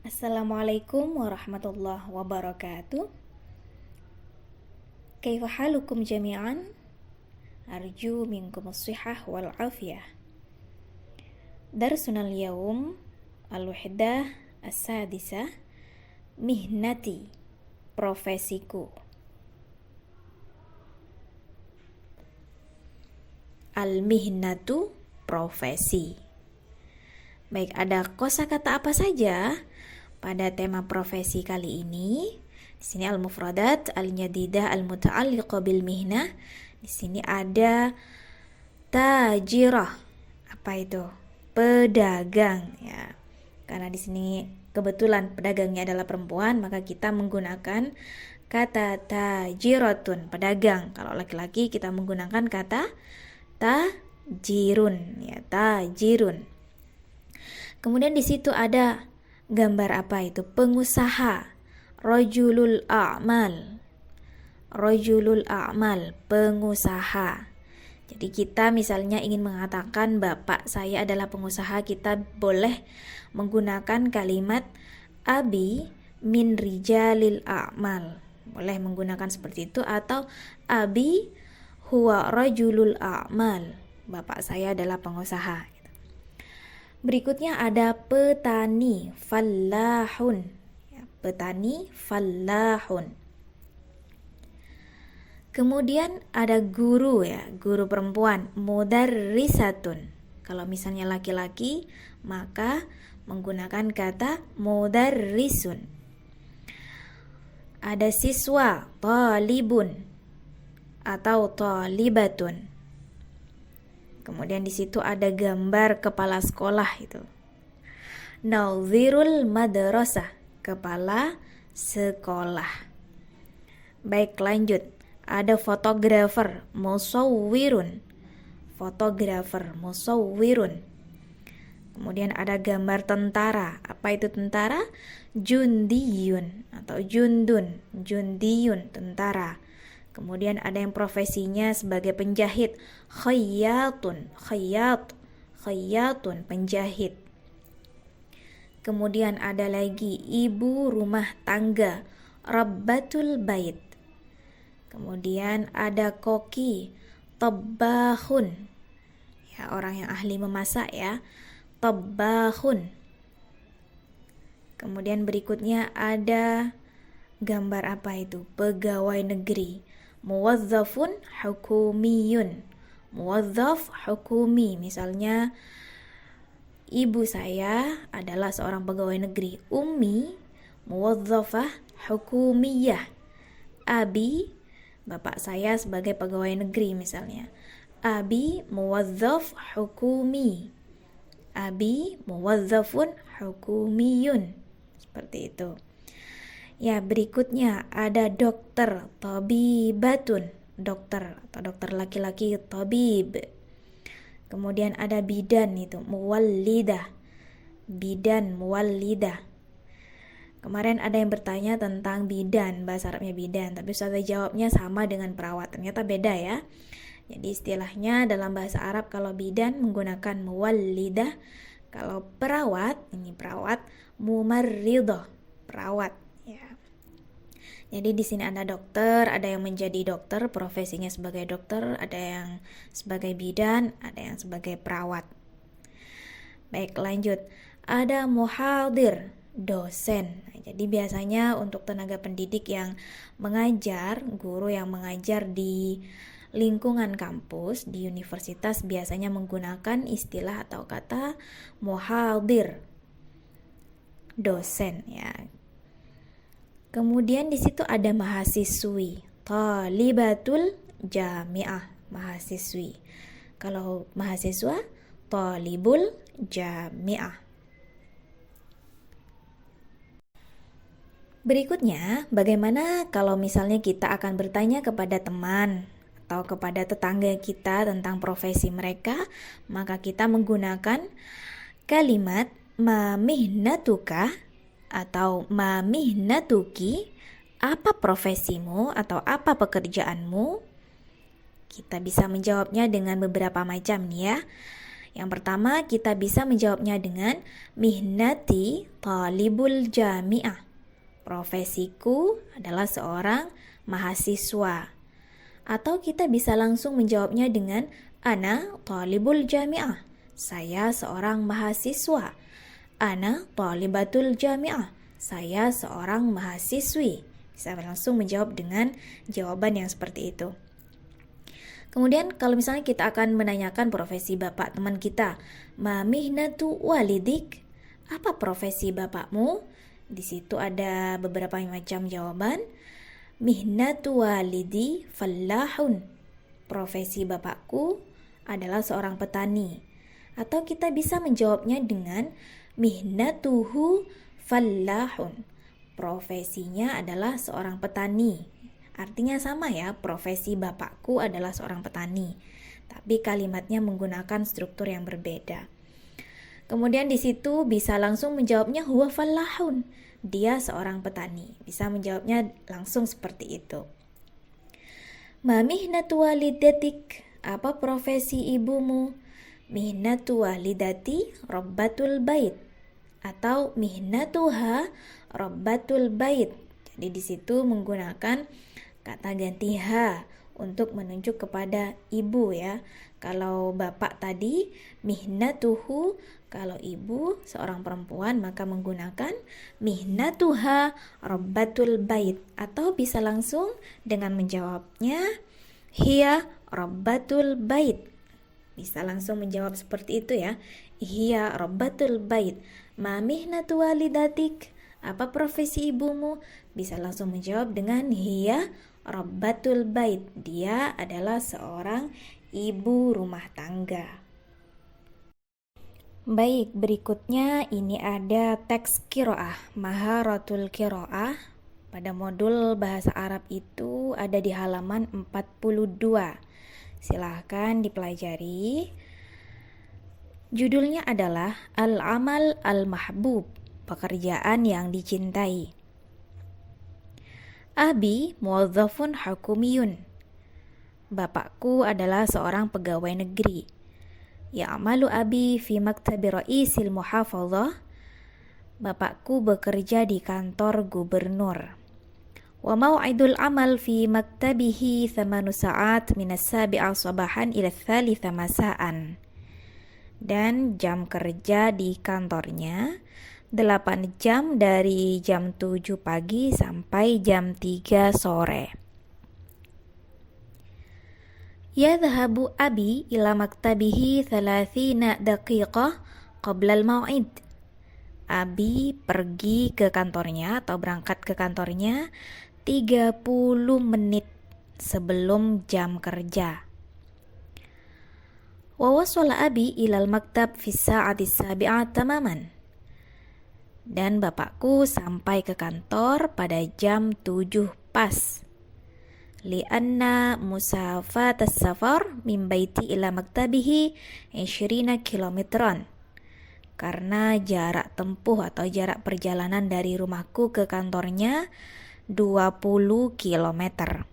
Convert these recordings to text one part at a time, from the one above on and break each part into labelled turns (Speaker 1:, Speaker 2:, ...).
Speaker 1: Assalamualaikum warahmatullahi wabarakatuh. Kaifa halukum jami'an? Arju minkum as-sihah wal afiyah. Darsuna al-yawm al-wahdah as-sadisah, mihnati, profesiku. Al-mihnatu, profesi. Baik, ada kosakata apa saja pada tema profesi kali ini? Di sini al-mufradat al-jadidah al-muta'alliqah bil mihnah. Di sini ada tajirah. Apa itu? Pedagang, ya. Karena di sini kebetulan pedagangnya adalah perempuan, maka kita menggunakan kata tajiratun, pedagang. Kalau laki-laki kita menggunakan kata tajirun, ya, tajirun. Kemudian di situ ada gambar apa itu? Pengusaha. Rajulul a'mal. Rajulul a'mal, pengusaha. Jadi kita misalnya ingin mengatakan bapak saya adalah pengusaha, kita boleh menggunakan kalimat abi min rijalil a'mal. Boleh menggunakan seperti itu, atau abi huwa rajulul a'mal. Bapak saya adalah pengusaha. Berikutnya ada petani, fallahun. Ya, petani, fallahun. Kemudian ada guru, ya, guru perempuan, mudarrisatun. Kalau misalnya laki-laki, maka menggunakan kata mudarrisun. Ada siswa, talibun atau talibatun. Kemudian di situ ada gambar kepala sekolah itu. Nadhirul madrasah, kepala sekolah. Baik, lanjut. Ada fotografer, musawwirun. Fotografer, musawwirun. Kemudian ada gambar tentara. Apa itu tentara? Jundiyun atau jundun. Jundiyun, tentara. Kemudian ada yang profesinya sebagai penjahit, khayyatun, khayyatun, penjahit. Kemudian ada lagi ibu rumah tangga, rabbatul bait. Kemudian ada koki, tabbahun, ya, orang yang ahli memasak, ya, tabbahun. Kemudian berikutnya ada gambar apa itu? Pegawai negeri, muwazzafun hukumiyun. Muwazzaf hukumi, misalnya ibu saya adalah seorang pegawai negeri. Ummi muwazzafah hukumiyah. Abi, bapak saya sebagai pegawai negeri misalnya. Abi muwazzaf hukumi. Abi muwazzafun hukumiyun. Seperti itu. Ya, berikutnya ada dokter, tabibatun, dokter atau dokter laki-laki, tabib. Kemudian ada bidan, itu muwallidah, bidan, muwallidah. Kemarin ada yang bertanya tentang bidan, bahasa Arabnya bidan, tapi saya jawabnya sama dengan perawat. Ternyata beda, ya. Jadi istilahnya dalam bahasa Arab kalau bidan menggunakan muwallidah, kalau perawat, ini perawat, mumarridah, perawat. Jadi di sini ada dokter, ada yang menjadi dokter, profesinya sebagai dokter, ada yang sebagai bidan, ada yang sebagai perawat. Baik, lanjut. Ada muhadir, dosen. Jadi biasanya untuk tenaga pendidik yang mengajar, guru yang mengajar di lingkungan kampus, di universitas, biasanya menggunakan istilah atau kata muhadir, dosen, ya. Kemudian di situ ada mahasiswi, talibatul jami'ah, mahasiswi. Kalau mahasiswa, talibul jami'ah. Berikutnya, bagaimana kalau misalnya kita akan bertanya kepada teman atau kepada tetangga kita tentang profesi mereka, maka kita menggunakan kalimat ma mihnatuka atau ma mihnatuki, apa profesimu atau apa pekerjaanmu? Kita bisa menjawabnya dengan beberapa macam nih, ya. Yang pertama, kita bisa menjawabnya dengan mihnati talibul jami'ah. Profesiku adalah seorang mahasiswa. Atau kita bisa langsung menjawabnya dengan ana talibul jami'ah. Saya seorang mahasiswa. Ana talibatul jami'ah. Saya seorang mahasiswi. Bisa langsung menjawab dengan jawaban yang seperti itu. Kemudian kalau misalnya kita akan menanyakan profesi bapak teman kita, ma mihnatu walidik? Apa profesi bapakmu? Di situ ada beberapa macam jawaban. Mihnatu walidi fallahun. Profesi bapakku adalah seorang petani. Atau kita bisa menjawabnya dengan mihnatuhu fallahun. Profesinya adalah seorang petani. Artinya sama ya, profesi bapakku adalah seorang petani. Tapi kalimatnya menggunakan struktur yang berbeda. Kemudian di situ bisa langsung menjawabnya huwa fallahun. Dia seorang petani. Bisa menjawabnya langsung seperti itu. Ma mihnatu walidatik? Apa profesi ibumu? Mihnatu walidati rabbatul bait. Atau mihnatuha rabbatul bait. Jadi di situ menggunakan kata ganti ha untuk menunjuk kepada ibu ya. Kalau bapak tadi mihnatuhu, kalau ibu seorang perempuan maka menggunakan mihnatuha rabbatul bait. Atau bisa langsung dengan menjawabnya hiya rabbatul bait. Bisa langsung menjawab seperti itu ya. Hiya rabbatul bait. Ma mihnatu walidatik? Apa profesi ibumu? Bisa langsung menjawab dengan hiya rabbatul bait. Dia adalah seorang ibu rumah tangga. Baik, berikutnya ini ada teks qiraah, maharatul qiraah. Pada modul bahasa Arab itu ada di halaman 42. Silahkan dipelajari. Judulnya adalah Al-Amal Al-Mahbub, pekerjaan yang dicintai. Abi muwazzafun hukumiyun. Bapakku adalah seorang pegawai negeri. Ya'malu abi fi maktabi ra'isil muhafadzah. Bapakku bekerja di kantor gubernur. Wa maw'idul amal fi maktabihi 8 sa'at min as-sabi'a sabahan ila ats-tsalitsa masa'an. Dan jam kerja di kantornya 8 jam dari jam 7 pagi sampai jam 3 sore. Yadhhabu abi ila maktabihi 30 daqiqah qabla al-maw'id. Abi pergi ke kantornya atau berangkat ke kantornya 30 menit sebelum jam kerja. Wa wasala abi ila al-maktab fi as-sa'ati as-sabi'ah tamaman. Dan bapakku sampai ke kantor pada jam 7 pas. Lianna musafat as-safar min baiti ila maktabihi 20 kilometran. Karena jarak tempuh atau jarak perjalanan dari rumahku ke kantornya 20 kilometer.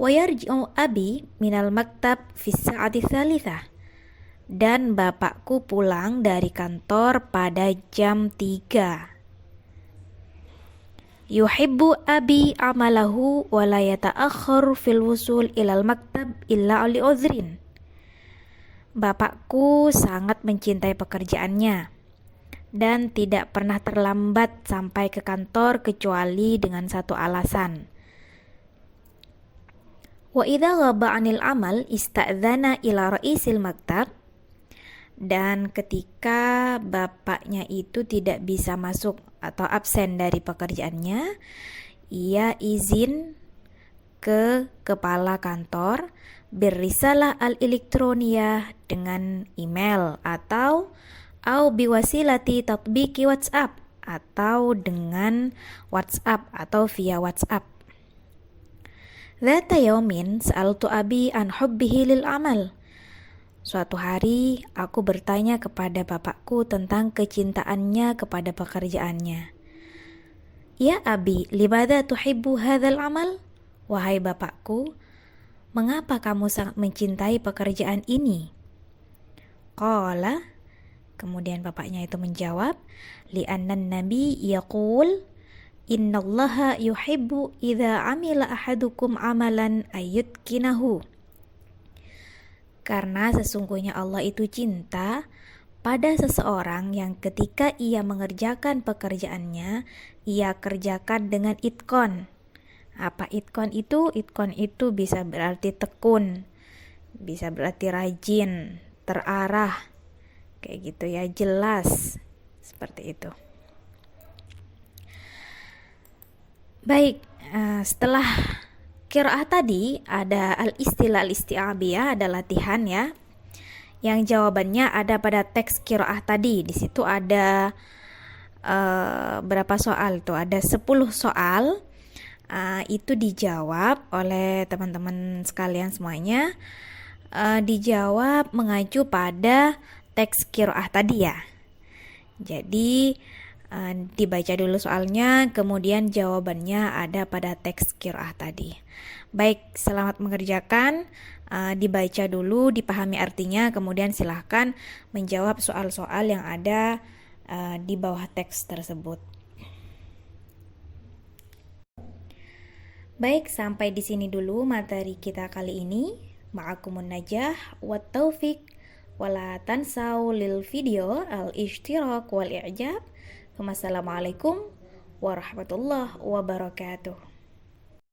Speaker 1: Wa yarji'u abi minal maktab fi as-sa'ati ats-tsalitsah. Dan bapakku pulang dari kantor pada jam 3. Yuhibbu abi amalahu wa la yata'akhkharu fil wusul ilal maktab illa li uzrin. Bapakku sangat mencintai pekerjaannya dan tidak pernah terlambat sampai ke kantor kecuali dengan satu alasan. Wa idza ghaba 'anil amal ista'dzana ila ra'isil maktab. Dan ketika bapaknya itu tidak bisa masuk atau absen dari pekerjaannya, ia izin ke kepala kantor berisalah al-elektroniyah dengan email atau biwasilati tatbiki WhatsApp atau dengan WhatsApp atau via WhatsApp. Dzata yaumin sa'altu abi an hubbihi lil amal. Suatu hari, aku bertanya kepada bapakku tentang kecintaannya kepada pekerjaannya. Ya abi, limadha tuhibbu hadzal amal? Wahai bapakku, mengapa kamu sangat mencintai pekerjaan ini? Qala, kemudian bapaknya itu menjawab, li'annan nabi yaqul innallaha yuhibbu idza amila ahadukum amalan ayyutkinahu. Karena sesungguhnya Allah itu cinta pada seseorang yang ketika ia mengerjakan pekerjaannya, ia kerjakan dengan itqon. Apa itqon itu? Itqon itu bisa berarti tekun, bisa berarti rajin, terarah, kayak gitu ya, jelas, seperti itu. Baik, setelah qiraah tadi ada al-isti'abiyah, ada latihan ya. Yang jawabannya ada pada teks qiraah tadi. Di situ ada berapa soal tuh? Ada 10 soal. Itu dijawab oleh teman-teman sekalian semuanya. Dijawab mengacu pada teks qiraah tadi ya. Jadi dibaca dulu soalnya, kemudian jawabannya ada pada teks qiraah tadi. Baik, selamat mengerjakan. Dibaca dulu, dipahami artinya, kemudian silahkan menjawab soal-soal yang ada di bawah teks tersebut. Baik, sampai di sini dulu materi kita kali ini. Ma'akumun najah wa taufiq. Wala tansau lil video al-ishtirak wal i'jab. Wassalamualaikum warahmatullahi wabarakatuh.